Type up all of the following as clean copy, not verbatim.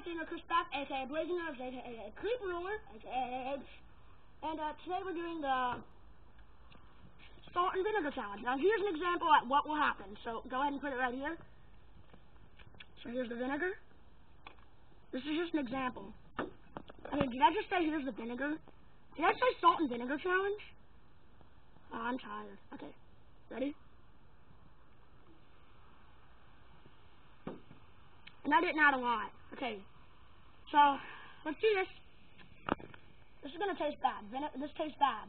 Singer Chris Beck, aka Blazing Nerves, aka Creep Ruler, aka Eggs. And today we're doing the salt and vinegar challenge. Now here's an example at what will happen. So go ahead and put it right here. So here's the vinegar. This is just an example. I mean, did I just say here's the vinegar? Did I say salt and vinegar challenge? Oh, I'm tired. Okay. Ready? And I didn't add a lot. Okay. So, let's do this. This is going to taste bad. This tastes bad.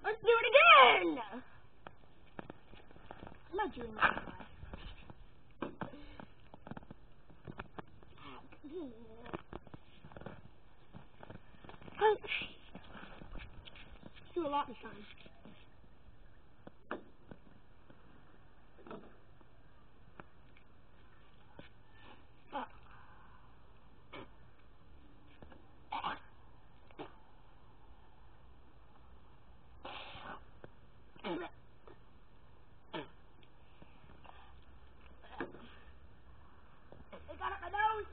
Let's do it again! I'm not doing that. Do a lot this time. It got up my nose.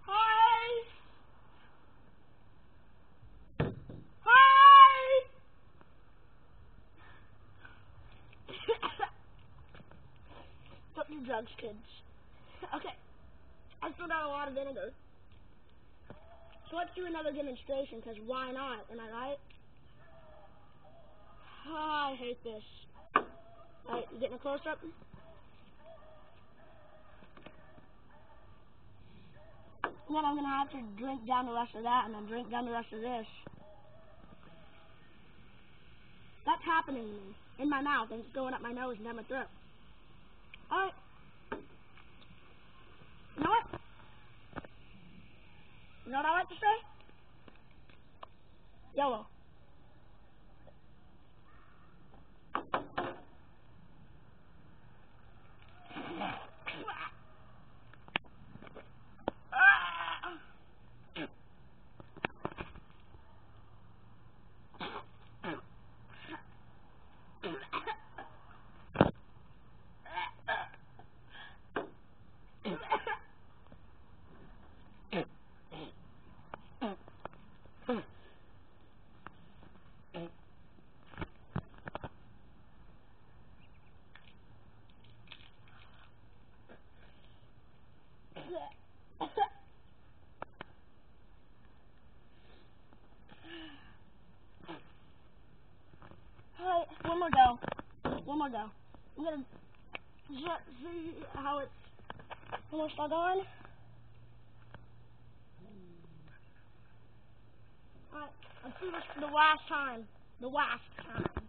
Hi. Hi. Don't do drugs, kids. Okay. I still got a lot of vinegar. So let's do another demonstration, because why not? Am I right? Oh, I hate this. Alright, you getting a close-up? And then I'm going to have to drink down the rest of that, and then drink down the rest of this. That's happening to me. In my mouth, and it's going up my nose and down my throat. Alright. You know what? You know what I like to say? YOLO. Alright, one more go. One more go. I'm gonna see how it's gonna start on. Alright, let's do this for the last time. The last time.